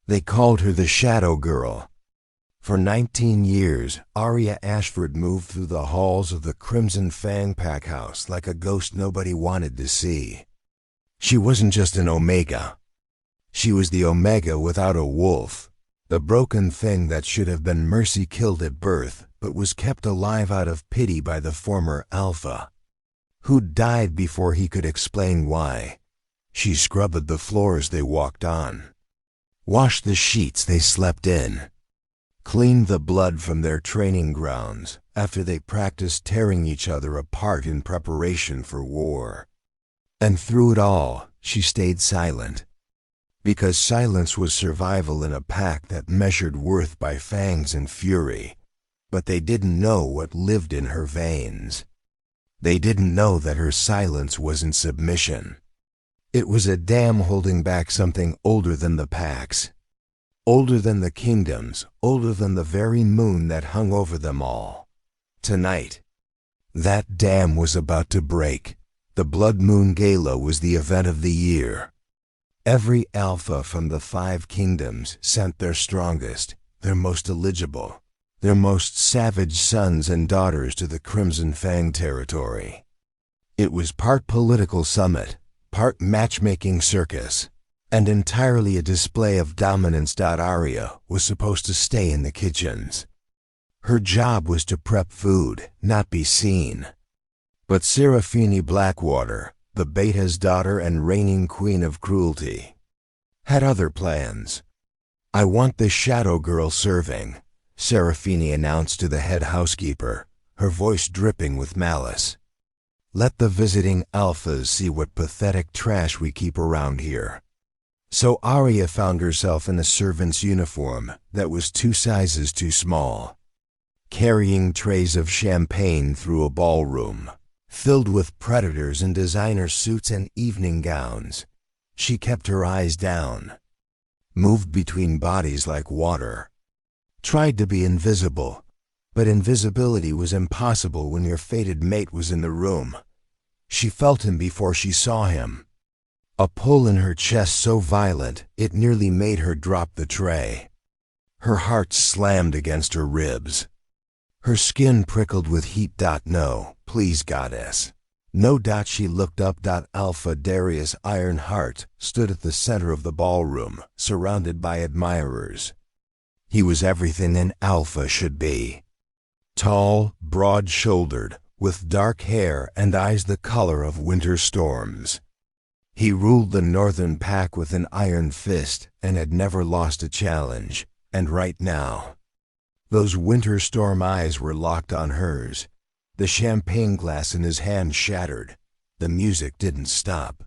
They called her the Shadow Girl. For 19 years, Arya Ashford moved through the halls of the Crimson Fang Pack House like a ghost nobody wanted to see. She wasn't just an Omega. She was the Omega without a wolf, the broken thing that should have been mercy killed at birth, but was kept alive out of pity by the former Alpha, who died before he could explain why. She scrubbed the floors they walked on, washed the sheets they slept in, cleaned the blood from their training grounds after they practiced tearing each other apart in preparation for war. And through it all, she stayed silent. Because silence was survival in a pack that measured worth by fangs and fury. But they didn't know what lived in her veins. They didn't know that her silence wasn't submission. It was a dam holding back something older than the packs. Older than the kingdoms, older than the very moon that hung over them all. Tonight, that dam was about to break. The Blood Moon Gala was the event of the year. Every Alpha from the 5 kingdoms sent their strongest, their most eligible, their most savage sons and daughters to the Crimson Fang territory. It was part political summit, part matchmaking circus, and entirely a display of dominance. Arya was supposed to stay in the kitchens. Her job was to prep food, not be seen. But Seraphine Blackwater, the Beta's daughter and reigning queen of cruelty, had other plans. "I want this Shadow Girl serving," Seraphine announced to the head housekeeper, her voice dripping with malice. "Let the visiting Alphas see what pathetic trash we keep around here." So Arya found herself in a servant's uniform that was 2 sizes too small, carrying trays of champagne through a ballroom filled with predators in designer suits and evening gowns. She kept her eyes down, moved between bodies like water, tried to be invisible, but invisibility was impossible when your fated mate was in the room. She felt him before she saw him. A pull in her chest so violent it nearly made her drop the tray. Her heart slammed against her ribs. Her skin prickled with heat. "No, please, goddess. No." She looked up. Alpha Darius Ironheart stood at the center of the ballroom, surrounded by admirers. He was everything an Alpha should be. Tall, broad-shouldered, with dark hair and eyes the color of winter storms. He ruled the northern pack with an iron fist and had never lost a challenge, and right now, those winter storm eyes were locked on hers. The champagne glass in his hand shattered. The music didn't stop.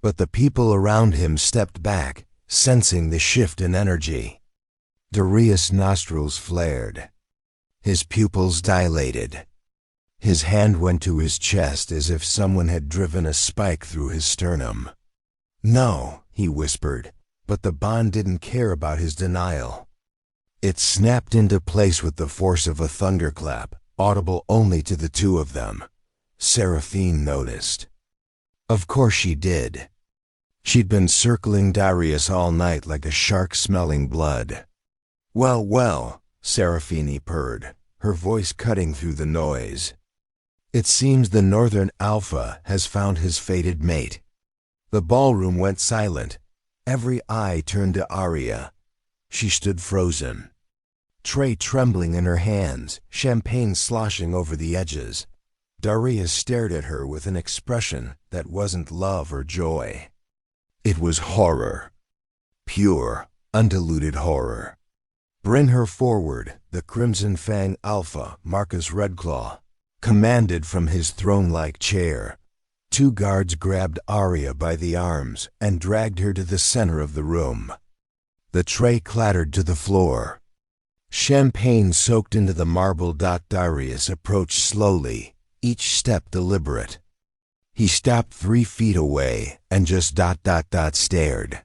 But the people around him stepped back, sensing the shift in energy. Darius' nostrils flared. His pupils dilated. His hand went to his chest as if someone had driven a spike through his sternum. "No," he whispered, but the bond didn't care about his denial. It snapped into place with the force of a thunderclap, audible only to the 2 of them. Seraphine noticed. Of course she did. She'd been circling Darius all night like a shark smelling blood. "Well, well," Seraphine purred, her voice cutting through the noise. "It seems the Northern Alpha has found his fated mate." The ballroom went silent. Every eye turned to Arya. She stood frozen, tray trembling in her hands, champagne sloshing over the edges. Darius stared at her with an expression that wasn't love or joy. It was horror. Pure, undiluted horror. "Bring her forward," the Crimson Fang Alpha, Marcus Redclaw, commanded from his throne-like chair. 2 guards grabbed Arya by the arms and dragged her to the center of the room. The tray clattered to the floor. Champagne soaked into the marble. Darius approached slowly, each step deliberate. He stopped 3 feet away and just stared.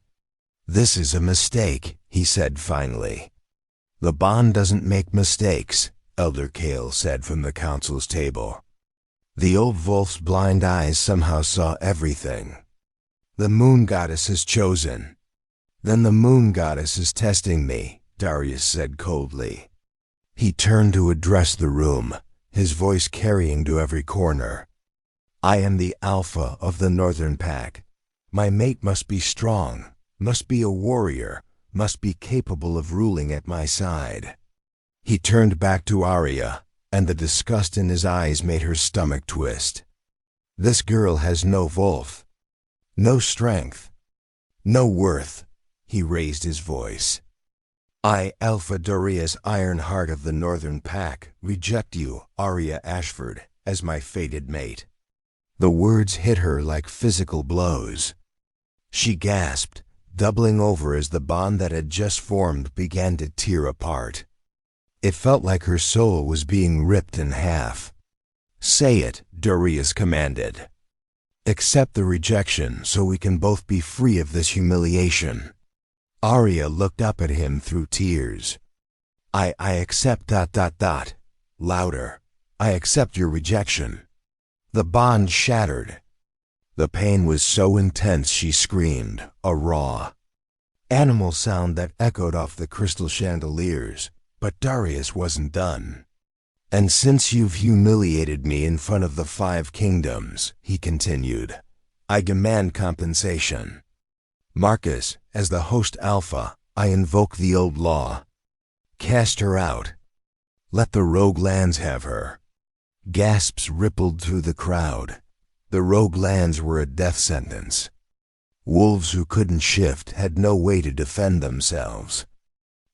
"This is a mistake," he said finally. "The bond doesn't make mistakes," Elder Kale said from the council's table. The old wolf's blind eyes somehow saw everything. "The moon goddess has chosen. Then the moon goddess is testing me, Darius said coldly. He turned to address the room, his voice carrying to every corner. I am the alpha of the northern pack. My mate must be strong, must be a warrior, must be capable of ruling at my side. He turned back to Arya, and the disgust in his eyes made her stomach twist. This girl has no wolf, no strength, no worth. He raised his voice. I, Alpha Darius Ironheart of the Northern Pack, reject you, Arya Ashford, as my fated mate. The words hit her like physical blows. She gasped, doubling over as the bond that had just formed began to tear apart. It felt like her soul was being ripped in half. Say it, Darius commanded. Accept the rejection so we can both be free of this humiliation. Arya looked up at him through tears. I accept ... Louder. I accept your rejection. The bond shattered. The pain was so intense she screamed, a raw, animal sound that echoed off the crystal chandeliers. But Darius wasn't done. And since you've humiliated me in front of the 5 kingdoms, he continued, I demand compensation. Marcus, as the host Alpha, I invoke the old law. Cast her out. Let the rogue lands have her. Gasps rippled through the crowd. The rogue lands were a death sentence. Wolves who couldn't shift had no way to defend themselves.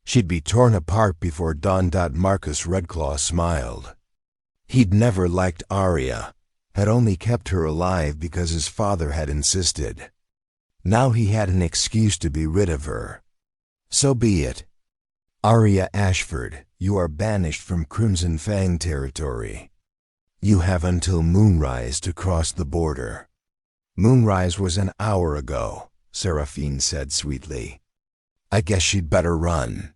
She'd be torn apart before dawn. Marcus Redclaw smiled. He'd never liked Arya, had only kept her alive because his father had insisted. Now he had an excuse to be rid of her. So be it. Arya Ashford, you are banished from Crimson Fang territory. You have until moonrise to cross the border. Moonrise was an hour ago, Seraphine said sweetly. I guess she'd better run.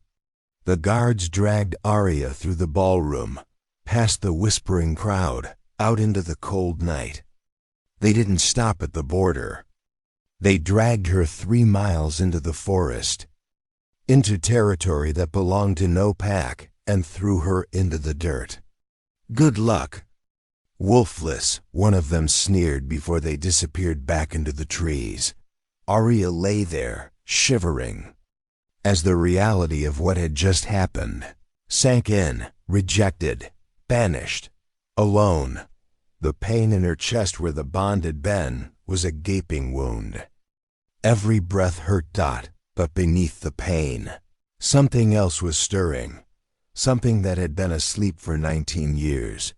The guards dragged Arya through the ballroom, past the whispering crowd, out into the cold night. They didn't stop at the border. They dragged her 3 miles into the forest, into territory that belonged to no pack, and threw her into the dirt. Good luck. Wolfless, one of them sneered before they disappeared back into the trees. Arya lay there, shivering, as the reality of what had just happened sank in, rejected, banished, alone. The pain in her chest where the bond had been was a gaping wound. Every breath hurt. But beneath the pain, something else was stirring, something that had been asleep for 19 years,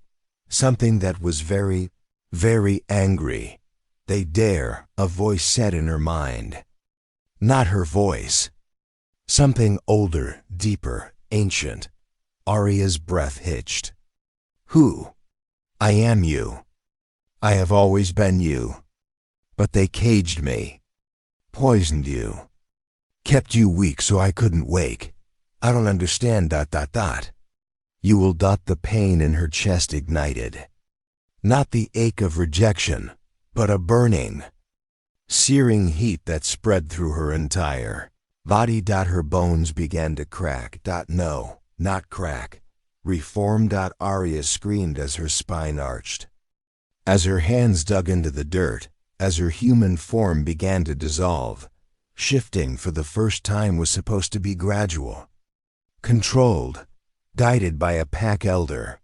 something that was very, very angry. They dare, a voice said in her mind. Not her voice. Something older, deeper, ancient. Arya's breath hitched. Who? I am you. I have always been you. But they caged me. Poisoned you. Kept you weak so I couldn't wake. I don't understand ... You will ... The pain in her chest ignited. Not the ache of rejection, but a burning, searing heat that spread through her entire body. Her bones began to crack. No, not crack. Reform. Arya screamed as her spine arched. As her hands dug into the dirt, as her human form began to dissolve, shifting for the first time was supposed to be gradual, controlled, guided by a pack elder.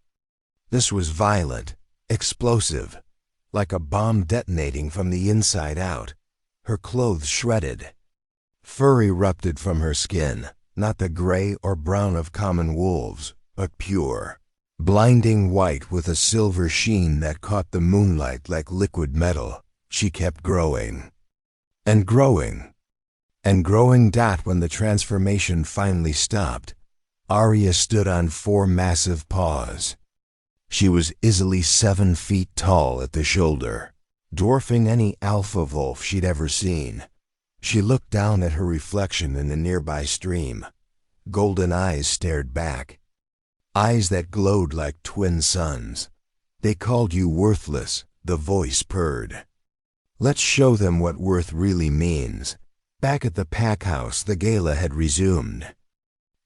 This was violent, explosive, like a bomb detonating from the inside out. Her clothes shredded. Fur erupted from her skin, not the gray or brown of common wolves, but pure, blinding white with a silver sheen that caught the moonlight like liquid metal. She kept growing. And growing. And growing. When the transformation finally stopped, Arya stood on 4 massive paws. She was easily 7 feet tall at the shoulder, dwarfing any alpha wolf she'd ever seen. She looked down at her reflection in a nearby stream. Golden eyes stared back. Eyes that glowed like twin suns. They called you worthless, the voice purred. Let's show them what worth really means. Back at the pack house, the gala had resumed.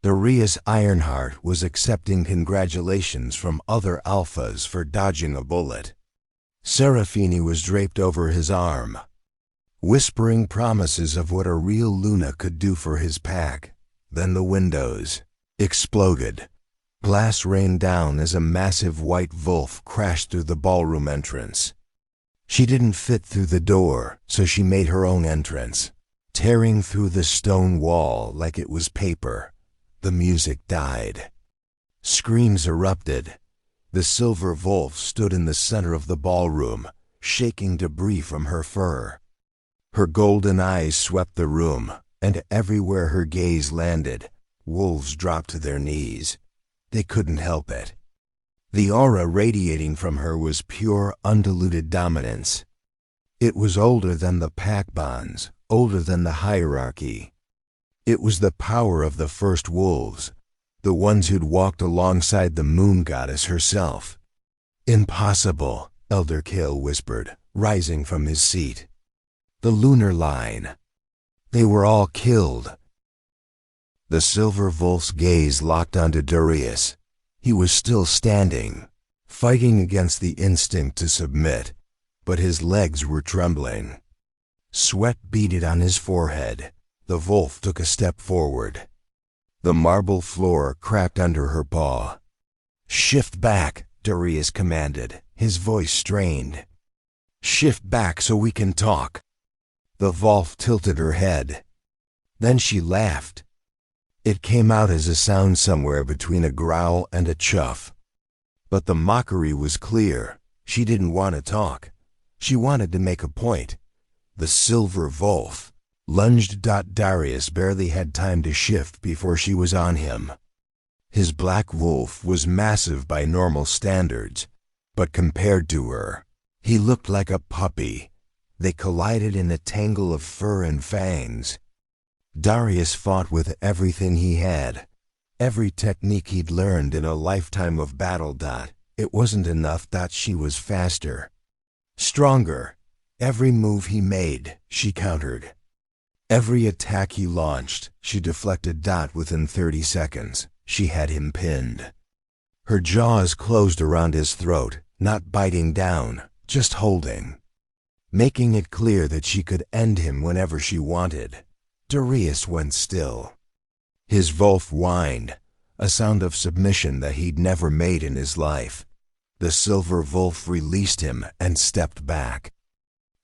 Darius Ironheart was accepting congratulations from other alphas for dodging a bullet. Serafini was draped over his arm, whispering promises of what a real Luna could do for his pack. Then the windows exploded. Glass rained down as a massive white wolf crashed through the ballroom entrance. She didn't fit through the door, so she made her own entrance, tearing through the stone wall like it was paper. The music died. Screams erupted. The silver wolf stood in the center of the ballroom, shaking debris from her fur. Her golden eyes swept the room, and everywhere her gaze landed, wolves dropped to their knees. They couldn't help it. The aura radiating from her was pure, undiluted dominance. It was older than the pack bonds, older than the hierarchy. It was the power of the first wolves, the ones who'd walked alongside the moon goddess herself. "Impossible," Elder Kale whispered, rising from his seat. "The lunar line. They were all killed." The silver wolf's gaze locked onto Darius. He was still standing, fighting against the instinct to submit, but his legs were trembling. Sweat beaded on his forehead. The wolf took a step forward. The marble floor cracked under her paw. "Shift back," Darius commanded, his voice strained. "Shift back so we can talk." The wolf tilted her head. Then she laughed. It came out as a sound somewhere between a growl and a chuff. But the mockery was clear. She didn't want to talk. She wanted to make a point. The silver wolf lunged. Darius barely had time to shift before she was on him. His black wolf was massive by normal standards, but compared to her, he looked like a puppy. They collided in a tangle of fur and fangs. Darius fought with everything he had, every technique he'd learned in a lifetime of battle. It wasn't enough. She was faster, stronger. Every move he made, she countered. Every attack he launched, she deflected. Within 30 seconds, she had him pinned. Her jaws closed around his throat, not biting down, just holding, making it clear that she could end him whenever she wanted. Darius went still. His wolf whined, a sound of submission that he'd never made in his life. The silver wolf released him and stepped back.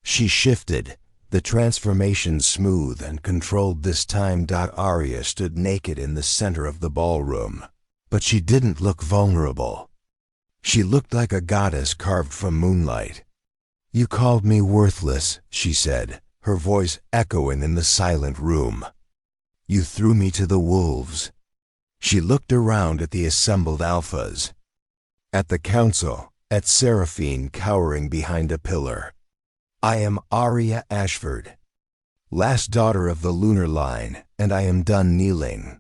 She shifted, the transformation smooth and controlled this time. Arya stood naked in the center of the ballroom, but she didn't look vulnerable. She looked like a goddess carved from moonlight. "You called me worthless," she said, her voice echoing in the silent room. "You threw me to the wolves." She looked around at the assembled alphas, at the council, at Seraphine cowering behind a pillar. "I am Arya Ashford, last daughter of the lunar line, and I am done kneeling."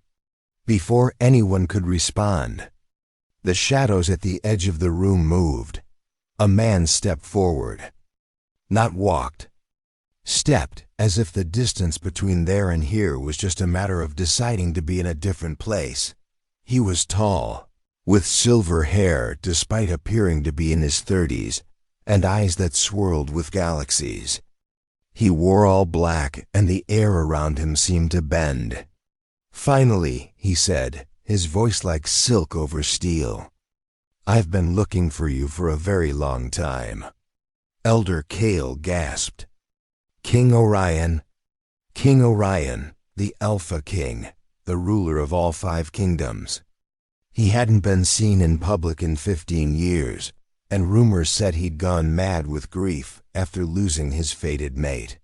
Before anyone could respond, the shadows at the edge of the room moved. A man stepped forward. Not walked. Stepped, as if the distance between there and here was just a matter of deciding to be in a different place. He was tall, with silver hair despite appearing to be in his 30s, and eyes that swirled with galaxies. He wore all black, and the air around him seemed to bend. "Finally," he said, his voice like silk over steel. "I've been looking for you for a very long time." Elder Kale gasped. "King Orion." King Orion, the Alpha King, the ruler of all 5 kingdoms. He hadn't been seen in public in 15 years, and rumors said he'd gone mad with grief after losing his fated mate.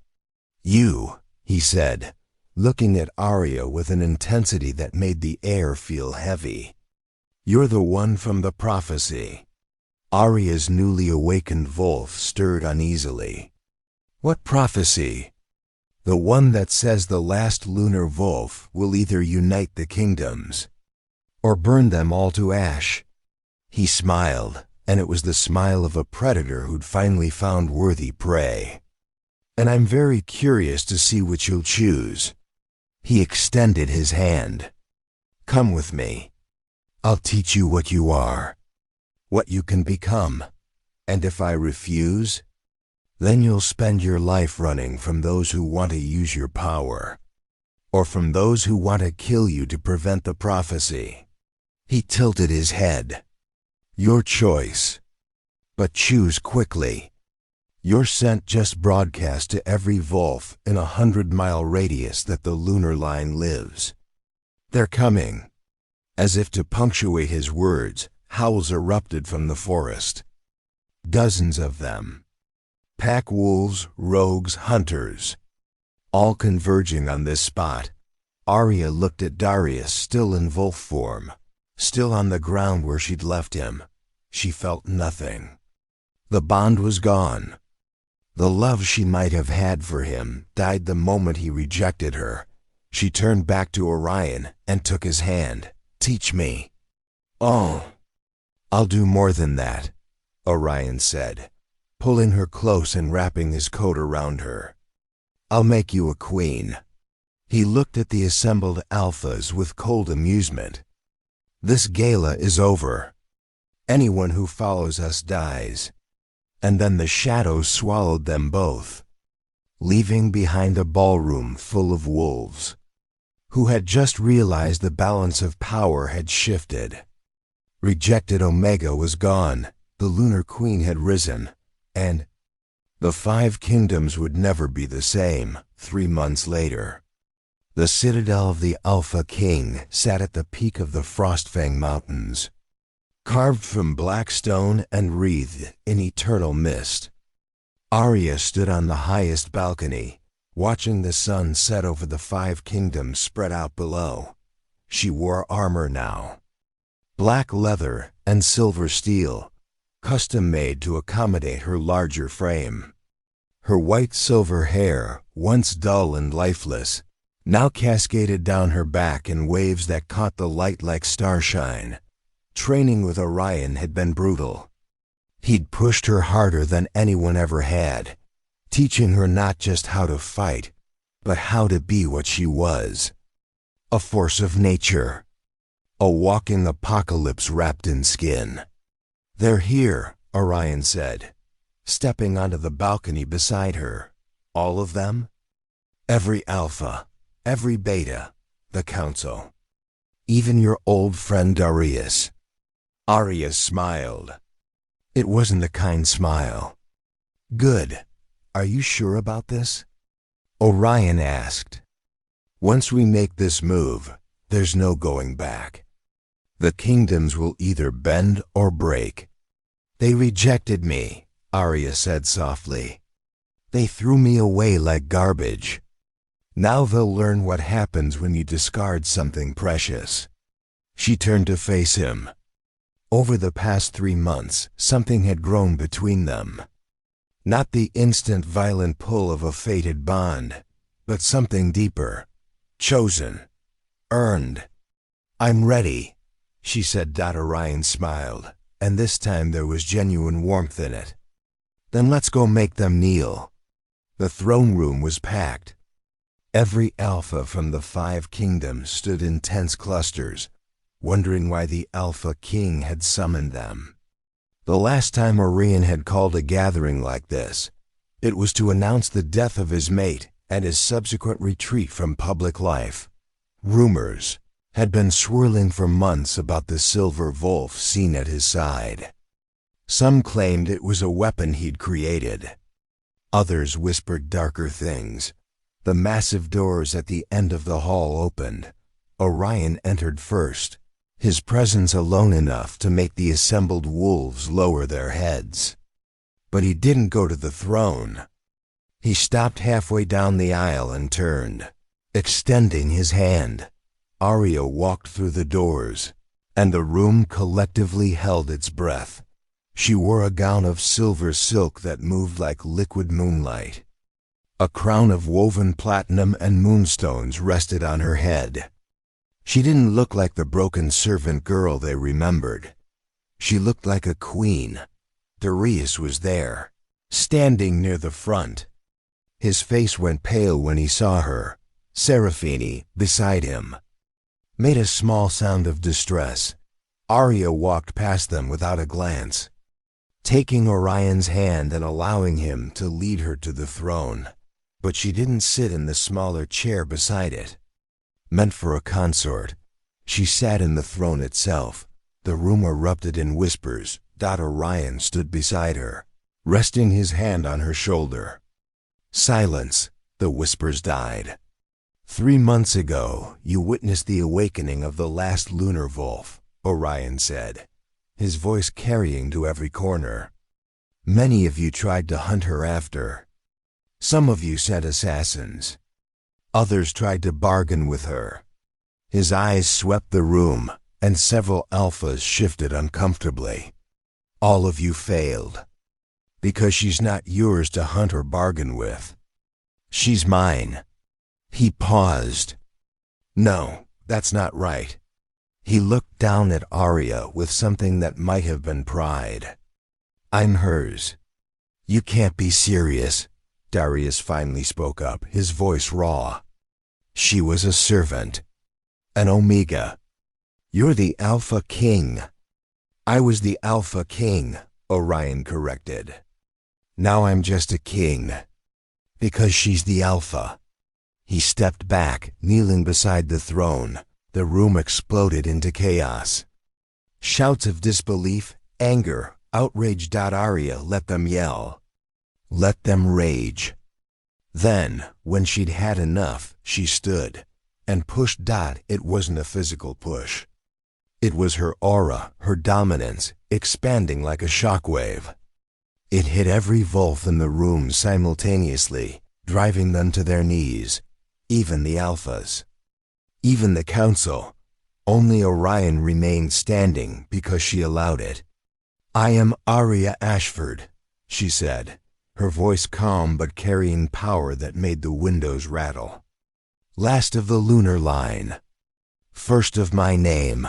"You," he said, looking at Arya with an intensity that made the air feel heavy. "You're the one from the prophecy." Arya's newly awakened wolf stirred uneasily. "What prophecy?" "The one that says the last lunar wolf will either unite the kingdoms or burn them all to ash." He smiled, and it was the smile of a predator who'd finally found worthy prey. and I'm very curious to see what you'll choose." He extended his hand. "Come with me. I'll teach you what you are, what you can become, and if I refuse, then you'll spend your life running from those who want to use your power, or from those who want to kill you to prevent the prophecy." He tilted his head. "Your choice. But choose quickly. Your scent just broadcast to every Volf in a 100-mile radius that the lunar line lives. They're coming." As if to punctuate his words, howls erupted from the forest. Dozens of them. Pack wolves, rogues, hunters. All converging on this spot. Arya looked at Darius, still in Volf form, still on the ground where she'd left him. She felt nothing. The bond was gone. The love she might have had for him died the moment he rejected her. She turned back to Orion and took his hand. "Teach me." "Oh, I'll do more than that," Orion said, pulling her close and wrapping his coat around her. "I'll make you a queen." He looked at the assembled alphas with cold amusement. "This gala is over. Anyone who follows us dies." And then the shadows swallowed them both, leaving behind a ballroom full of wolves, who had just realized the balance of power had shifted. Rejected Omega was gone, the Lunar Queen had risen, and the 5 kingdoms would never be the same. 3 months later, the citadel of the Alpha King sat at the peak of the Frostfang Mountains, carved from black stone and wreathed in eternal mist. Arya stood on the highest balcony, watching the sun set over the 5 kingdoms spread out below. She wore armor now, black leather and silver steel, custom-made to accommodate her larger frame. Her white-silver hair, once dull and lifeless, now cascaded down her back in waves that caught the light like starshine. Training with Orion had been brutal. He'd pushed her harder than anyone ever had, teaching her not just how to fight, but how to be what she was. A force of nature. A walking apocalypse wrapped in skin. "They're here," Orion said, stepping onto the balcony beside her. "All of them? Every alpha, every beta, the council. Even your old friend Darius." Arya smiled. It wasn't a kind smile. "Good. Are you sure about this?" Orion asked. "Once we make this move, there's no going back. The kingdoms will either bend or break." "They rejected me," Arya said softly. "They threw me away like garbage. Now they'll learn what happens when you discard something precious." She turned to face him. Over the past 3 months, something had grown between them. Not the instant violent pull of a fated bond, but something deeper. Chosen. Earned. "I'm ready," she said. Orion smiled, and this time there was genuine warmth in it. "Then let's go make them kneel." The throne room was packed. Every alpha from the 5 kingdoms stood in tense clusters, wondering why the Alpha King had summoned them. The last time Orion had called a gathering like this, it was to announce the death of his mate and his subsequent retreat from public life. Rumors had been swirling for months about the silver Volf seen at his side. Some claimed it was a weapon he'd created. Others whispered darker things. The massive doors at the end of the hall opened. Orion entered first, his presence alone enough to make the assembled wolves lower their heads. But he didn't go to the throne. He stopped halfway down the aisle and turned, extending his hand. Arya walked through the doors, and the room collectively held its breath. She wore a gown of silver silk that moved like liquid moonlight. A crown of woven platinum and moonstones rested on her head. She didn't look like the broken servant girl they remembered. She looked like a queen. Darius was there, standing near the front. His face went pale when he saw her. Seraphine, beside him, made a small sound of distress. Arya walked past them without a glance, taking Orion's hand and allowing him to lead her to the throne. But she didn't sit in the smaller chair beside it, meant for a consort. She sat in the throne itself. The room erupted in whispers. Orion stood beside her, resting his hand on her shoulder. Silence. The whispers died. 3 months ago, you witnessed the awakening of the last lunar wolf, Orion said, his voice carrying to every corner. Many of you tried to hunt her after. Some of you sent assassins. Others tried to bargain with her. His eyes swept the room, and several alphas shifted uncomfortably. All of you failed. Because she's not yours to hunt or bargain with. She's mine. He paused. No, that's not right. He looked down at Arya with something that might have been pride. I'm hers. You can't be serious, Darius finally spoke up, his voice raw. She was a servant. An Omega. You're the Alpha King. I was the Alpha King, Orion corrected. Now I'm just a king. Because she's the Alpha. He stepped back, kneeling beside the throne. The room exploded into chaos. Shouts of disbelief, anger, outrage. Arya let them yell. Let them rage. Then, when she'd had enough, she stood and pushed. It wasn't a physical push. It was her aura, her dominance, expanding like a shockwave. It hit every wolf in the room simultaneously, driving them to their knees. Even the alphas. Even the council. Only Orion remained standing because she allowed it. I am Arya Ashford, she said, her voice calm but carrying power that made the windows rattle. Last of the lunar line. First of my name.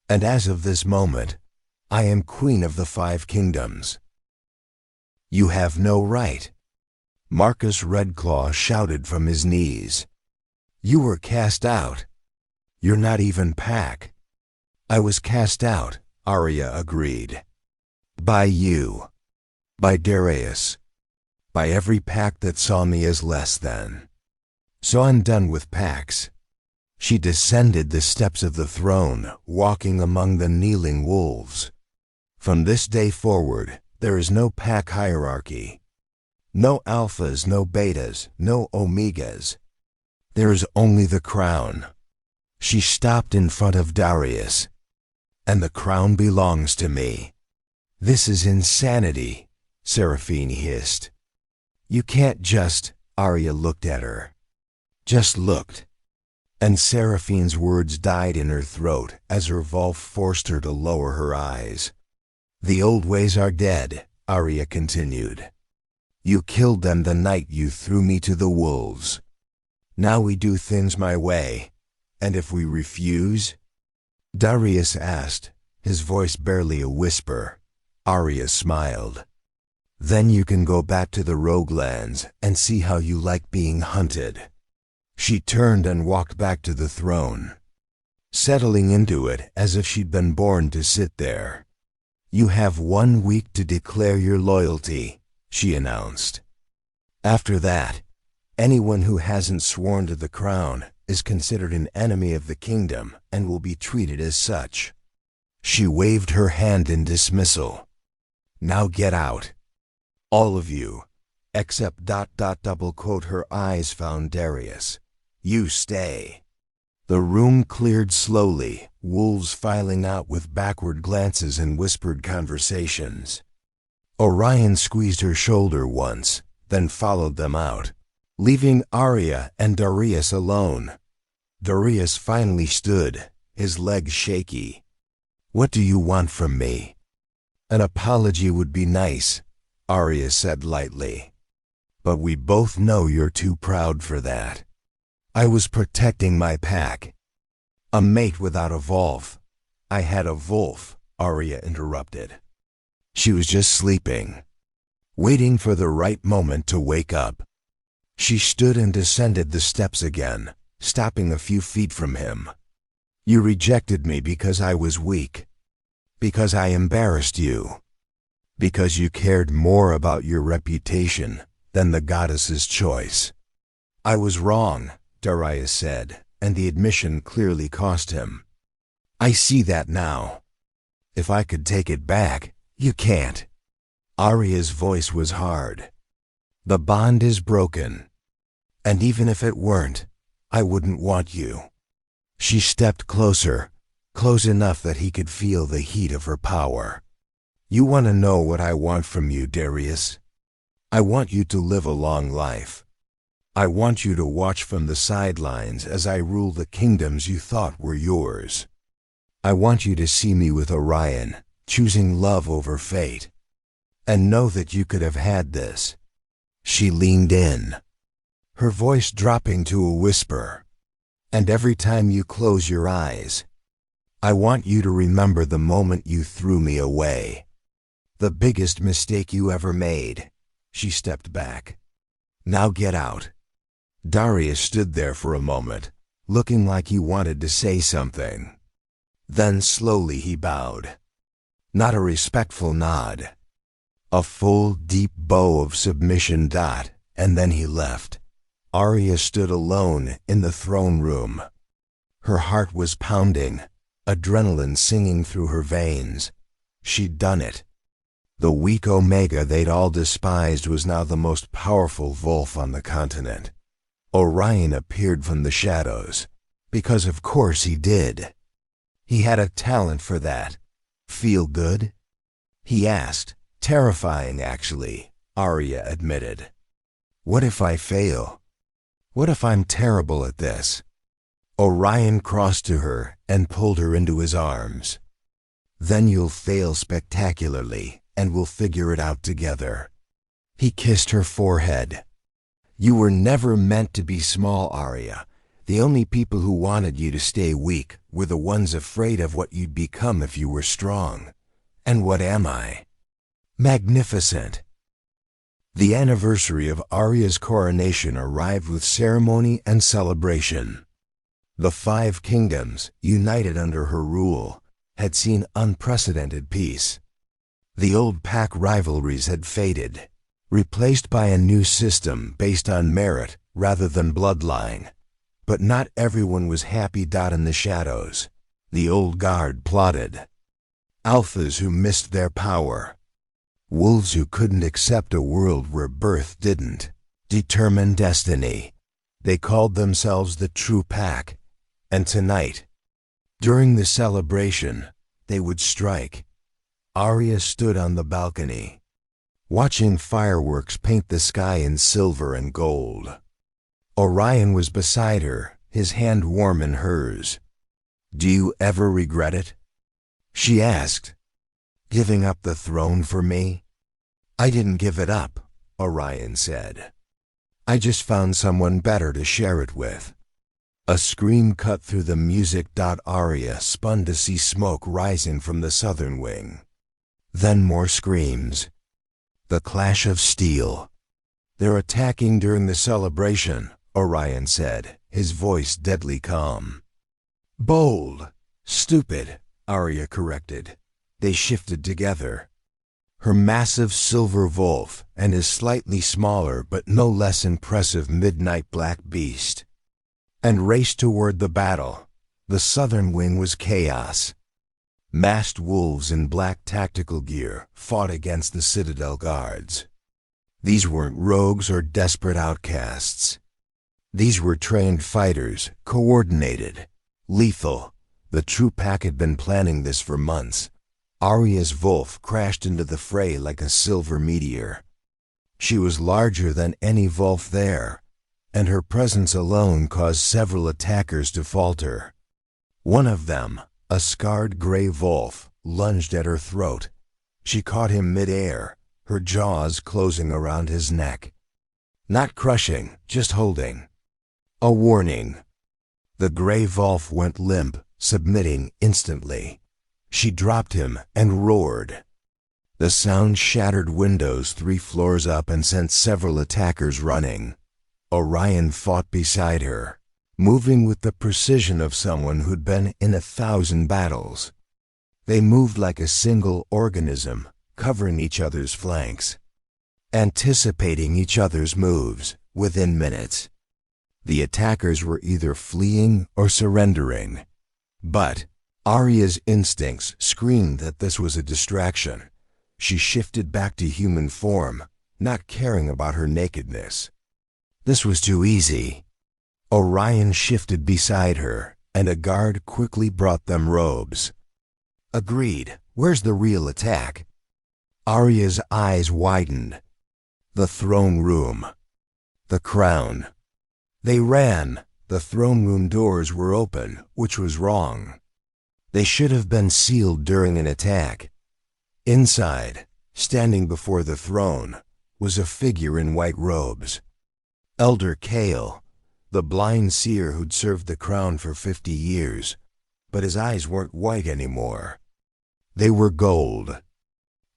And as of this moment, I am Queen of the 5 Kingdoms. You have no right. Marcus Redclaw shouted from his knees. You were cast out. You're not even pack. I was cast out, Arya agreed. By you. By Darius. By every pack that saw me as less than. So I'm done with packs. She descended the steps of the throne, walking among the kneeling wolves. From this day forward, there is no pack hierarchy. No alphas, no betas, no omegas. There is only the crown. She stopped in front of Darius. And the crown belongs to me. This is insanity, Seraphine hissed. You can't just, Arya looked at her. Just looked. And Seraphine's words died in her throat as her Volf forced her to lower her eyes. The old ways are dead, Arya continued. You killed them the night you threw me to the wolves. Now we do things my way. And if we refuse? Darius asked, his voice barely a whisper. Arya smiled. Then you can go back to the Rogue Lands and see how you like being hunted. She turned and walked back to the throne, settling into it as if she'd been born to sit there. You have 1 week to declare your loyalty, she announced. After that, anyone who hasn't sworn to the crown is considered an enemy of the kingdom and will be treated as such. She waved her hand in dismissal. Now get out. All of you, except ... Her eyes found Darius. You stay. The room cleared slowly, wolves filing out with backward glances and whispered conversations. Orion squeezed her shoulder once, then followed them out, leaving Arya and Darius alone. Darius finally stood, his legs shaky. What do you want from me? An apology would be nice, Arya said lightly. But we both know you're too proud for that. I was protecting my pack. A mate without a Volf. I had a wolf, Arya interrupted. She was just sleeping, waiting for the right moment to wake up. She stood and descended the steps again, stopping a few feet from him. You rejected me because I was weak, because I embarrassed you, because you cared more about your reputation than the goddess's choice. I was wrong, Darius said, and the admission clearly cost him. I see that now. If I could take it back, you can't. Arya's voice was hard. The bond is broken. And even if it weren't, I wouldn't want you. She stepped closer, close enough that he could feel the heat of her power. You want to know what I want from you, Darius? I want you to live a long life. I want you to watch from the sidelines as I rule the kingdoms you thought were yours. I want you to see me with Orion, choosing love over fate. And know that you could have had this. She leaned in, her voice dropping to a whisper. And every time you close your eyes, I want you to remember the moment you threw me away. The biggest mistake you ever made. She stepped back. Now get out. Darius stood there for a moment, looking like he wanted to say something. Then slowly he bowed. Not a respectful nod. A full, deep bow of submission. And then he left. Arya stood alone in the throne room. Her heart was pounding, adrenaline singing through her veins. She'd done it. The weak Omega they'd all despised was now the most powerful Wolf on the continent. Orion appeared from the shadows, because of course he did. He had a talent for that. Feel good? He asked. Terrifying, actually, Arya admitted. What if I fail? What if I'm terrible at this? Orion crossed to her and pulled her into his arms. Then you'll fail spectacularly, and we'll figure it out together. He kissed her forehead. You were never meant to be small, Arya. The only people who wanted you to stay weak were the ones afraid of what you'd become if you were strong. And what am I? Magnificent. The anniversary of Arya's coronation arrived with ceremony and celebration. The 5 kingdoms, united under her rule, had seen unprecedented peace. The old pack rivalries had faded, replaced by a new system based on merit rather than bloodline. But not everyone was happy. In the shadows, the old guard plotted. Alphas who missed their power. Wolves who couldn't accept a world where birth didn't determine destiny. They called themselves the True Pack. And tonight, during the celebration, they would strike. Arya stood on the balcony, watching fireworks paint the sky in silver and gold. Orion was beside her, his hand warm in hers. Do you ever regret it? She asked. Giving up the throne for me? I didn't give it up, Orion said. I just found someone better to share it with. A scream cut through the music. Arya spun to see smoke rising from the southern wing. Then more screams. The clash of steel. They're attacking during the celebration, Orion said, his voice deadly calm. Bold. Stupid, Arya corrected. They shifted together. Her massive silver wolf and his slightly smaller but no less impressive midnight black beast. And raced toward the battle. The southern wing was chaos. Masked wolves in black tactical gear fought against the Citadel guards. These weren't rogues or desperate outcasts. These were trained fighters, coordinated, lethal. The True Pack had been planning this for months. Arya's wolf crashed into the fray like a silver meteor. She was larger than any wolf there, and her presence alone caused several attackers to falter. One of them, a scarred gray wolf, lunged at her throat. She caught him mid-air, her jaws closing around his neck. Not crushing, just holding. A warning. The gray wolf went limp, submitting instantly. She dropped him and roared. The sound shattered windows 3 floors up and sent several attackers running. Orion fought beside her, moving with the precision of someone who'd been in 1,000 battles. They moved like a single organism, covering each other's flanks, anticipating each other's moves. Within minutes, the attackers were either fleeing or surrendering. But Arya's instincts screamed that this was a distraction. She shifted back to human form, not caring about her nakedness. This was too easy. Orion shifted beside her, and a guard quickly brought them robes. Agreed. Where's the real attack? Arya's eyes widened. The throne room. The crown. They ran. The throne room doors were open, which was wrong. They should have been sealed during an attack. Inside, standing before the throne, was a figure in white robes. Elder Kale, the blind seer who'd served the crown for 50 years, but his eyes weren't white anymore. They were gold.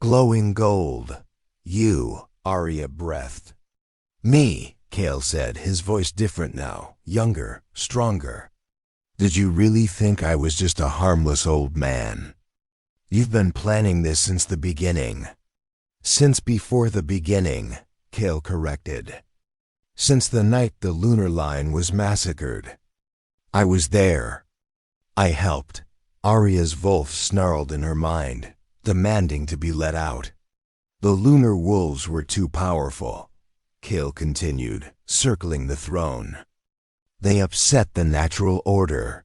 Glowing gold. You, Arya breathed. Me, Kale said, his voice different now, younger, stronger. Did you really think I was just a harmless old man? You've been planning this since the beginning. Since before the beginning, Kale corrected. Since the night the lunar line was massacred. I was there. I helped. Arya's wolf snarled in her mind, demanding to be let out. The lunar wolves were too powerful, Kale continued, circling the throne. They upset the natural order.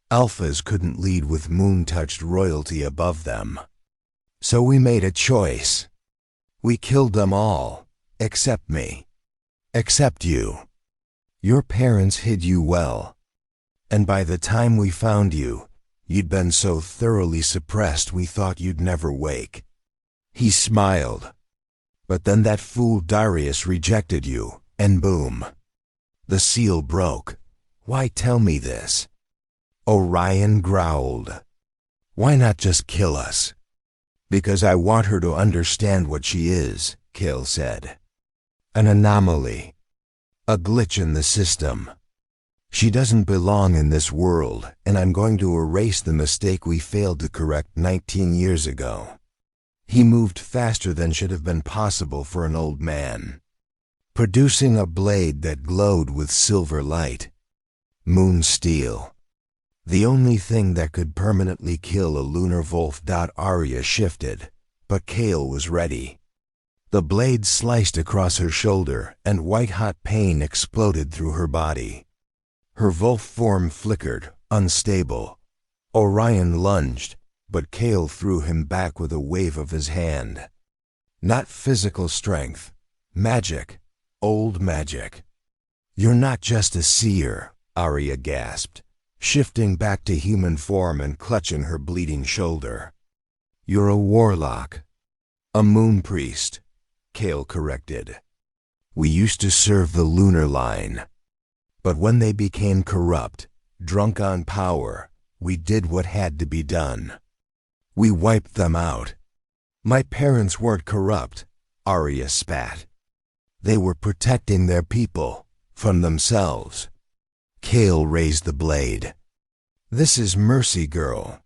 Alphas couldn't lead with moon-touched royalty above them. So we made a choice. We killed them all, except me. Except you. Your parents hid you well. And by the time we found you, you'd been so thoroughly suppressed we thought you'd never wake. He smiled. But then that fool Darius rejected you, and boom. The seal broke. Why tell me this? Orion growled. Why not just kill us? Because I want her to understand what she is, Kale said. An anomaly. A glitch in the system. She doesn't belong in this world, and I'm going to erase the mistake we failed to correct 19 years ago. He moved faster than should have been possible for an old man, producing a blade that glowed with silver light. Moon steel. The only thing that could permanently kill a lunar wolf. Arya shifted, but Kale was ready. The blade sliced across her shoulder, and white-hot pain exploded through her body. Her wolf form flickered, unstable. Orion lunged, but Kale threw him back with a wave of his hand. Not physical strength. Magic. Old magic. You're not just a seer, Arya gasped, shifting back to human form and clutching her bleeding shoulder. You're a warlock. A moon priest, Kale corrected. We used to serve the lunar line. But when they became corrupt, drunk on power, we did what had to be done. We wiped them out. My parents weren't corrupt, Arya spat. They were protecting their people from themselves. Kale raised the blade. This is mercy, girl.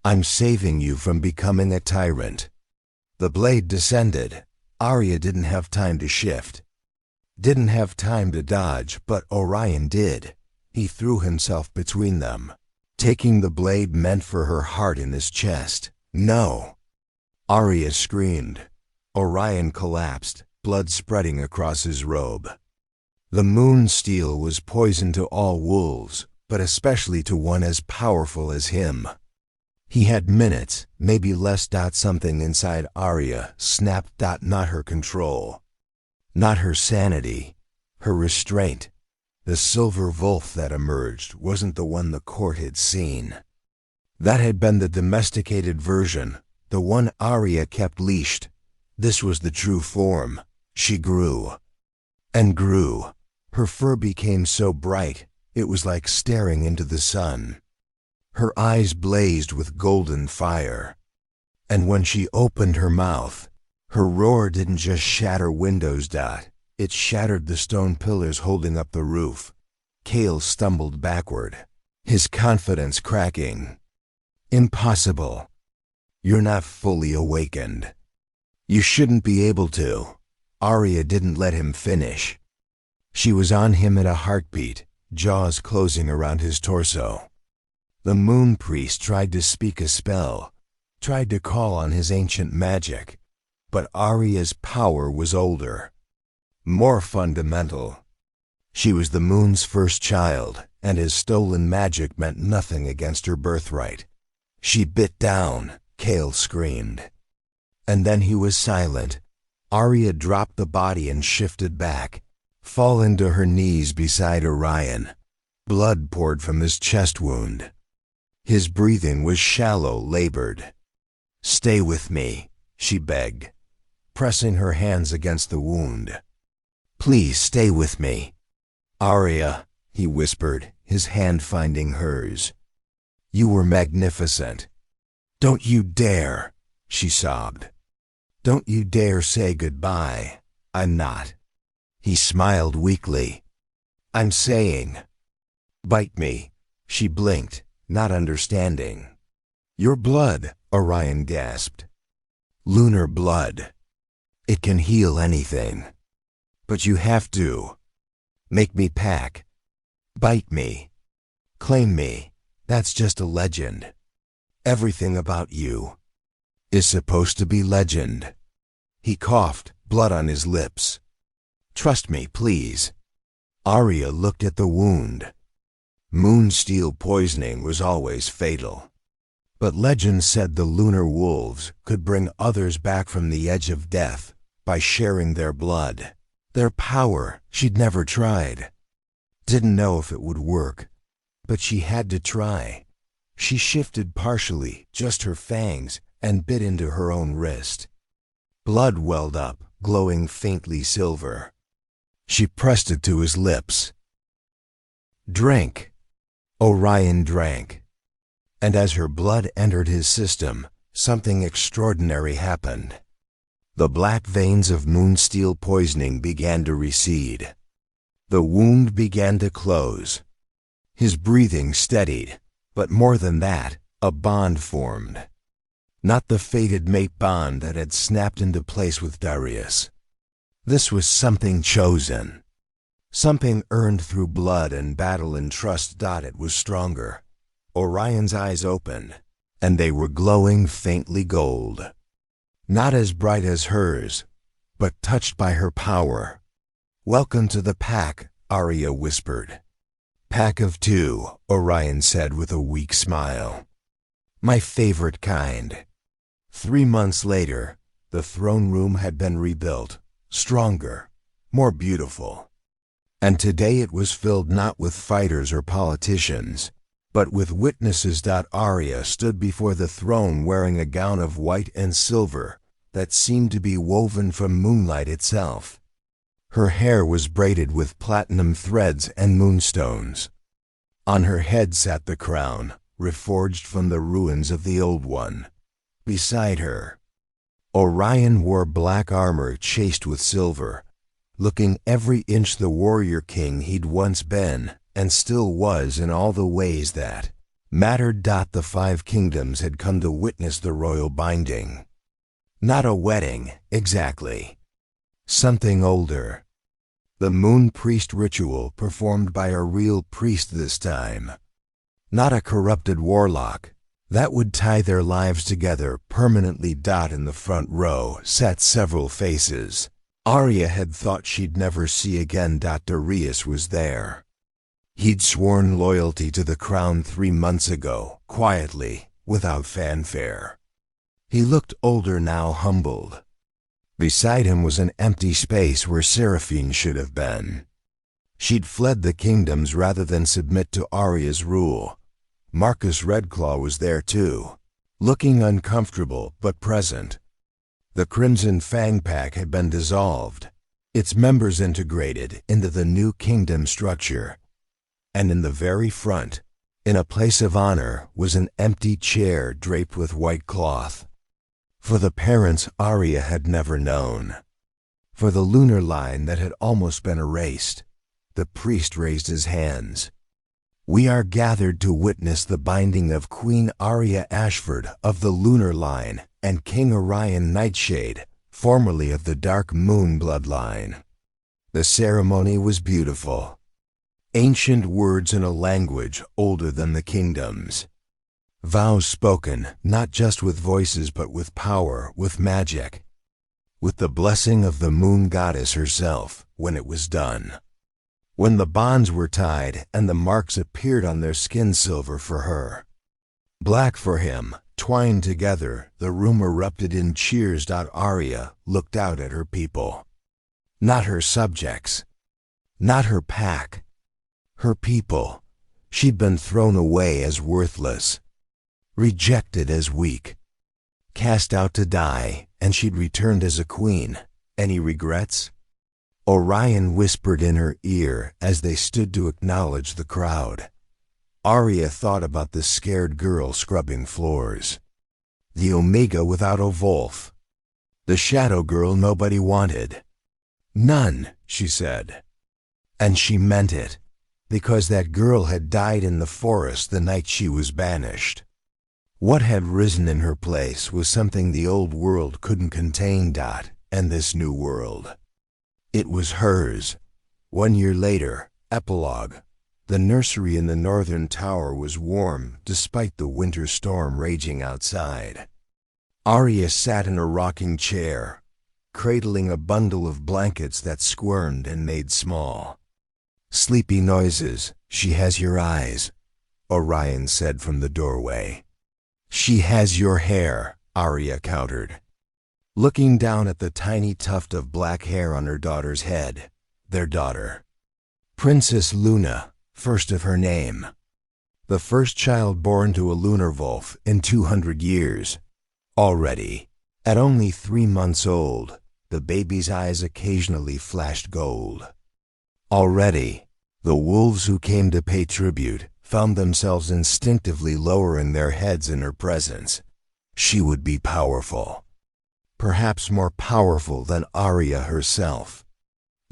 I'm saving you from becoming a tyrant. The blade descended. Arya didn't have time to shift. Didn't have time to dodge, but Orion did. He threw himself between them, taking the blade meant for her heart in his chest. No! Arya screamed. Orion collapsed, blood spreading across his robe. The moon steel was poison to all wolves, but especially to one as powerful as him. He had minutes, maybe less. Something inside Arya snapped. Not her control. Not her sanity. Her restraint. The silver wolf that emerged wasn't the one the court had seen. That had been the domesticated version, the one Arya kept leashed. This was the true form. She grew. And grew. Her fur became so bright, it was like staring into the sun. Her eyes blazed with golden fire. And when she opened her mouth, her roar didn't just shatter windows. It shattered the stone pillars holding up the roof. Kale stumbled backward, his confidence cracking. Impossible. You're not fully awakened. You shouldn't be able to. Arya didn't let him finish. She was on him at a heartbeat, jaws closing around his torso. The moon priest tried to speak a spell, tried to call on his ancient magic, but Arya's power was older, more fundamental. She was the moon's first child, and his stolen magic meant nothing against her birthright. She bit down, Kale screamed. And then he was silent. Arya dropped the body and shifted back, falling to her knees beside Orion. Blood poured from his chest wound. His breathing was shallow, labored. "Stay with me," she begged, pressing her hands against the wound. "Please stay with me." "Arya," he whispered, his hand finding hers. "You were magnificent. Don't you dare," she sobbed. "Don't you dare say goodbye. I'm not." He smiled weakly. "I'm saying." "Bite me." She blinked, not understanding. "Your blood," Orion gasped. "Lunar blood. It can heal anything. But you have to. Make me pack. Bite me. Claim me. That's just a legend. Everything about you is supposed to be legend." He coughed, blood on his lips. "Trust me, please." Arya looked at the wound. Moonsteel poisoning was always fatal. But legend said the lunar wolves could bring others back from the edge of death by sharing their blood. Their power she'd never tried. Didn't know if it would work, but she had to try. She shifted partially, just her fangs, and bit into her own wrist. Blood welled up, glowing faintly silver. She pressed it to his lips. "Drink." Orion drank. And as her blood entered his system, something extraordinary happened. The black veins of moonsteel poisoning began to recede. The wound began to close. His breathing steadied, but more than that, a bond formed. Not the fated mate bond that had snapped into place with Darius. This was something chosen. Something earned through blood and battle and trust. It was stronger. Orion's eyes opened, and they were glowing faintly gold. Not as bright as hers, but touched by her power. "Welcome to the pack," Arya whispered. "Pack of two," Orion said with a weak smile. "My favorite kind." 3 months later, the throne room had been rebuilt, stronger, more beautiful. And today it was filled not with fighters or politicians, but with witnesses. Arya stood before the throne wearing a gown of white and silver that seemed to be woven from moonlight itself. Her hair was braided with platinum threads and moonstones. On her head sat the crown, reforged from the ruins of the old one. Beside her, Orion wore black armor chased with silver, looking every inch the warrior king he'd once been and still was in all the ways that mattered. The 5 kingdoms had come to witness the royal binding. Not a wedding, exactly. Something older. The moon priest ritual performed by a real priest this time. Not a corrupted warlock. That would tie their lives together permanently. In the front row sat several faces Arya had thought she'd never see again. Darius was there. He'd sworn loyalty to the crown 3 months ago, quietly, without fanfare. He looked older now, humbled. Beside him was an empty space where Seraphine should have been. She'd fled the kingdoms rather than submit to Arya's rule. Marcus Redclaw was there too, looking uncomfortable but present. The Crimson Fang Pack had been dissolved, its members integrated into the new kingdom structure. And in the very front, in a place of honor, was an empty chair draped with white cloth. For the parents Arya had never known. For the lunar line that had almost been erased, the priest raised his hands. We are gathered to witness the binding of Queen Arya Ashford of the lunar line and King Orion Nightshade, formerly of the Dark Moon bloodline. The ceremony was beautiful. Ancient words in a language older than the kingdoms. Vows spoken, not just with voices but with power, with magic. With the blessing of the moon goddess herself when it was done. When the bonds were tied and the marks appeared on their skin, silver for her, black for him, twined together, the room erupted in cheers. Arya looked out at her people. Not her subjects. Not her pack. Her people. She'd been thrown away as worthless. Rejected as weak. Cast out to die, and she'd returned as a queen. Any regrets? Orion whispered in her ear as they stood to acknowledge the crowd. Arya thought about the scared girl scrubbing floors. The Omega without a Wolf. The shadow girl nobody wanted. None, she said. And she meant it, because that girl had died in the forest the night she was banished. What had risen in her place was something the old world couldn't contain. And this new world. It was hers. 1 year later, epilogue. The nursery in the northern tower was warm despite the winter storm raging outside. Arya sat in a rocking chair, cradling a bundle of blankets that squirmed and made small. Sleepy noises. She has your eyes, Orion said from the doorway. She has your hair, Arya countered. Looking down at the tiny tuft of black hair on her daughter's head, their daughter. Princess Luna, first of her name. The first child born to a lunar wolf in 200 years. Already, at only 3 months old, the baby's eyes occasionally flashed gold. Already, the wolves who came to pay tribute found themselves instinctively lowering their heads in her presence. She would be powerful. Perhaps more powerful than Arya herself.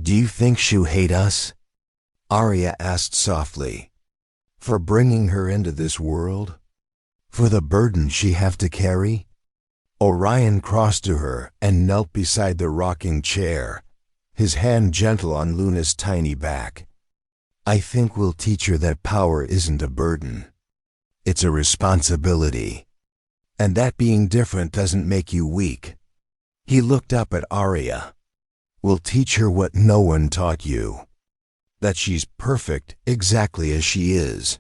Do you think she'll hate us? Arya asked softly. For bringing her into this world? For the burden she have to carry? Orion crossed to her and knelt beside the rocking chair, his hand gentle on Luna's tiny back. I think we'll teach her that power isn't a burden. It's a responsibility. And that being different doesn't make you weak. He looked up at Arya. We'll teach her what no one taught you. That she's perfect exactly as she is.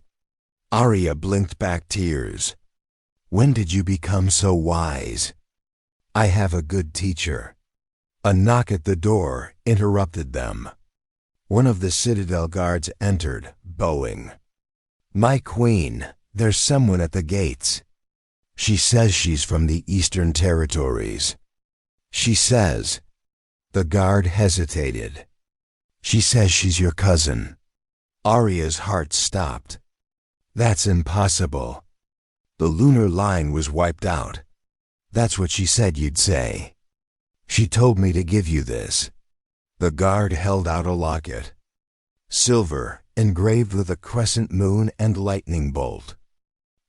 Arya blinked back tears. When did you become so wise? I have a good teacher. A knock at the door interrupted them. One of the Citadel guards entered, bowing. My queen, there's someone at the gates. She says she's from the Eastern Territories. She says. The guard hesitated. She says she's your cousin. Arya's heart stopped. That's impossible. The lunar line was wiped out. That's what she said you'd say. She told me to give you this. The guard held out a locket. Silver, engraved with a crescent moon and lightning bolt.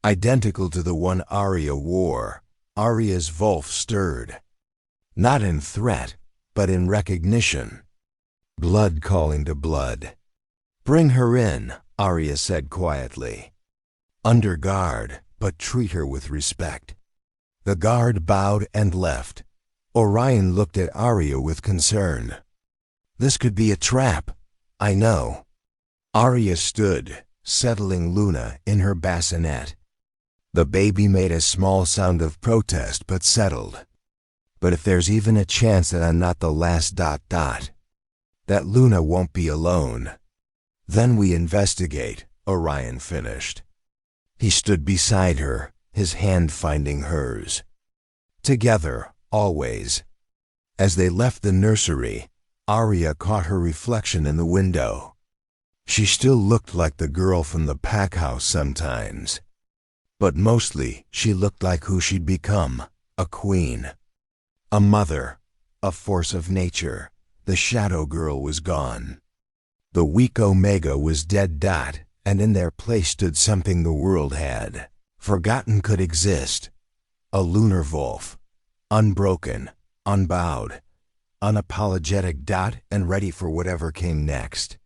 Identical to the one Arya wore, Arya's Wolf stirred. Not in threat, but in recognition. Blood calling to blood. Bring her in, Arya said quietly. Under guard, but treat her with respect. The guard bowed and left. Orion looked at Arya with concern. This could be a trap. I know. Arya stood, settling Luna in her bassinet. The baby made a small sound of protest but settled. But if there's even a chance that I'm not the last ... that Luna won't be alone. Then we investigate, Orion finished. He stood beside her, his hand finding hers. Together, always. As they left the nursery, Arya caught her reflection in the window. She still looked like the girl from the pack house sometimes. But mostly, she looked like who she'd become, a queen. A mother, a force of nature, The Shadow Girl was gone. The weak Omega was dead. And in their place stood something the world had forgotten could exist. A lunar wolf, unbroken, unbowed, unapologetic. And ready for whatever came next.